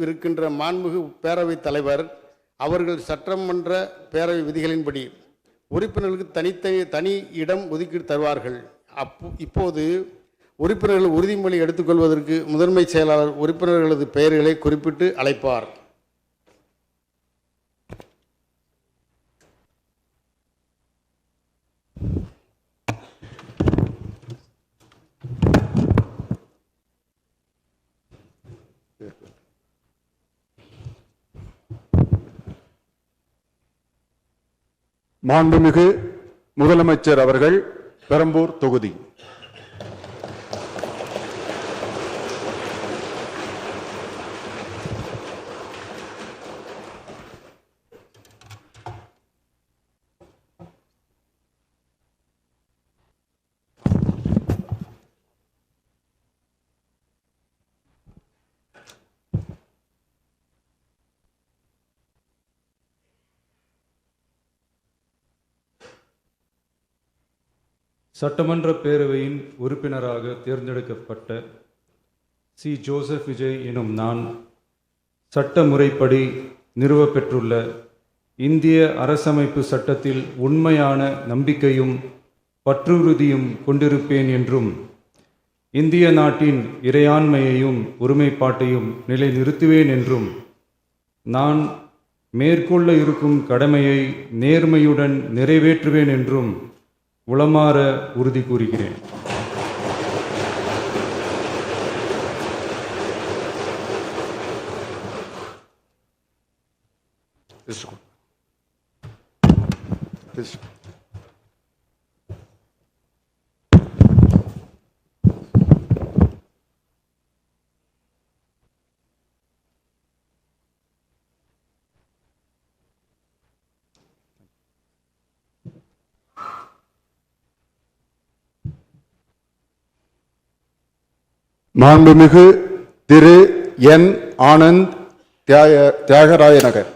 இருக்கின்ற மாண்புமிகு பேரவைத் தலைவர் அவர்கள் சட்டமன்ற பேரவை விதிகளின்படி உறுப்பினர்களுக்கு தனி இடம் ஒதுக்கீடு தருவார்கள். இப்போது உறுப்பினர்கள் உறுதிமொழி எடுத்துக்கொள்வதற்கு முதன்மை செயலாளர் உறுப்பினர்களது பெயர்களை குறிப்பிட்டு அழைப்பார். மாண்புமிகு முதலமைச்சர் அவர்கள் பெரம்பூர் தொகுதி. சட்டமன்ற பேரவையின் உறுப்பினராக தேர்ந்தெடுக்கப்பட்ட சி. ஜோசப் விஜய் எனும் நான் சட்ட முறைப்படி நிறுவப்பெற்றுள்ள இந்திய அரசமைப்பு சட்டத்தில் உண்மையான நம்பிக்கையும் பற்றுறுதியும் கொண்டிருப்பேன் என்றும் இந்திய நாட்டின் இறையாண்மையையும் ஒருமைப்பாட்டையும் நிலைநிறுத்துவேன் என்றும் நான் மேற்கொள்ள இருக்கும் கடமையை நேர்மையுடன் நிறைவேற்றுவேன் என்றும் உளமாற உறுதி கூறுகிறேன். மாண்புமிகு திரு என். ஆனந்த் தியாகராய நகர்.